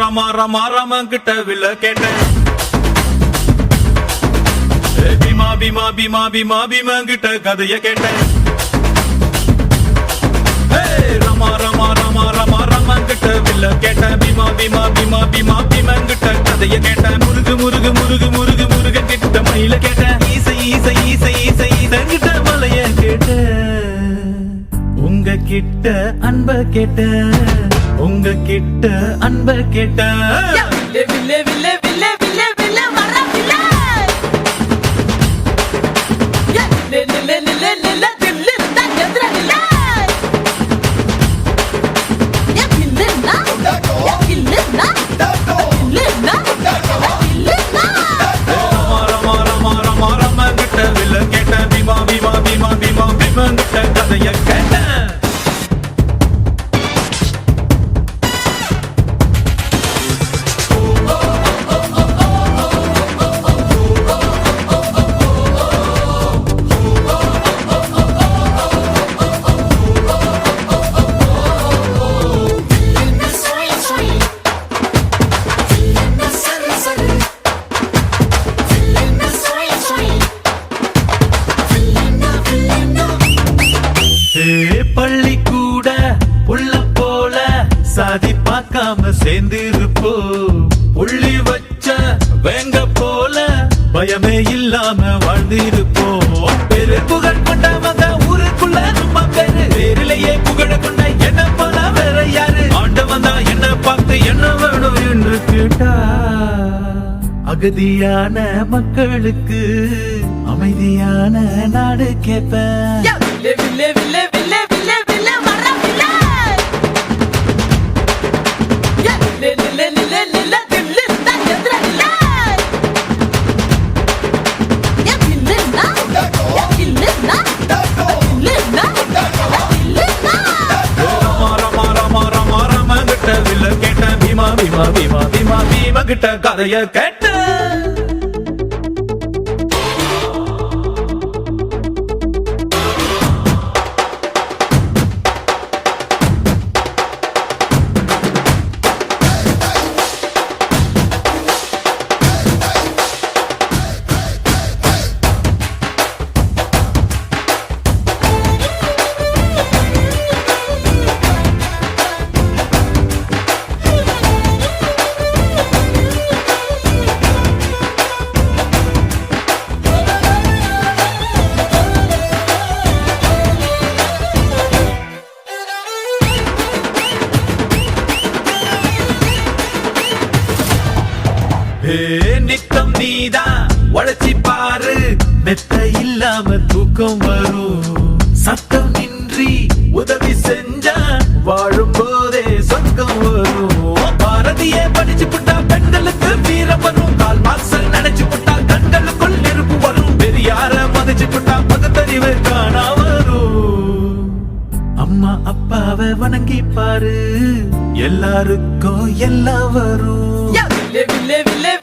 ரமா ரமா ரமா கிட்ட வில்ல கேட்டேன் பீமா பீமா பீமா பீமா பீமா கிட்ட கதைய கேட்டேன் ரமா ரமா ரமா ரமா ரமா கிட்ட வில்ல கேட்டேன் பீமா பீமா பீமா பீமா பீமா கிட்ட கதைய கேட்டேன் முருகு முருகு முருகு முருகு முருக கிட்ட மயில கேட்டேன் ஈசை ஈசை ஈசை ஈசை ஈசங்கிட்ட மலைய கேட்டேன் உங்க கிட்ட அன்ப கேட்டேன் உங்க கிட்ட அன்ப கேட்டேன் வில்லே வில்லே வில்லே வில்லே வில்லே வர வில்லே லே லே லே லே லே தில்லு தான் எதிர வில்லே யா வில்லேனா யா வில்லேனா வில்லேனா வில்லேனா ரமா ரமா ரமா ரமா கிட்ட வில்ல கேட்டேன் பீமா பீமா பீமா பீமா பீமா கிட்ட கதைய கேட்டேன் பள்ளி கூட உள்ள போல சாதி பார்க்காம சேர்ந்திருப்போ புள்ளி வச்ச வேங்க போல பயமே இல்லாம வாழ்ந்திருப்போம் பெரு புகழ் கொண்டவங்க ஊருக்குள்ள நம்ம பேரு பேரிலேயே புகழ கொண்ட என்ன போல வேற யாரு ஆண்டவன் தான் என்ன பார்த்து என்ன வேணும் என்று கேட்டா அகதியான மக்களுக்கு அமைதியான நாடு கேட்பேன் வில்லே வில்லே வில்லே வில்லே வில்லே வில்லே வர வில்லே யா லே லே லே லே தில்லு தான் எதிர வில்லே யா வில்லேனா யா வில்லேனா வில்லேனா வில்லேனா ரமா ரமா ரமா ரமா ரமா கிட்ட வில்ல கேட்டேன் பீமா பீமா பீமா பீமா பீமா கிட்ட கதைய கேட்டேன் நித்தம் நீதான் உழைச்சி பாரு மெத்த இல்லாம தூக்கம் வரும் சத்தம் இன்றி உதவி செஞ்சா வாழும் போதே சொர்க்கம் வரும் பாரதியே படிச்சு புட்டா பெண்களுக்கு வீரம் வரும் கால் மாசல் நினைச்சு புட்டா கண்களுக்குள் நெருப்பு வரும் பெரியார மதிச்சு புட்டா பகுத்தறிவு காணா வரும் அம்மா அப்பாவை வணங்கி பாரு எல்லாருக்கும் எல்லாம் வரும் யா வில்லே வில்லே வில்லே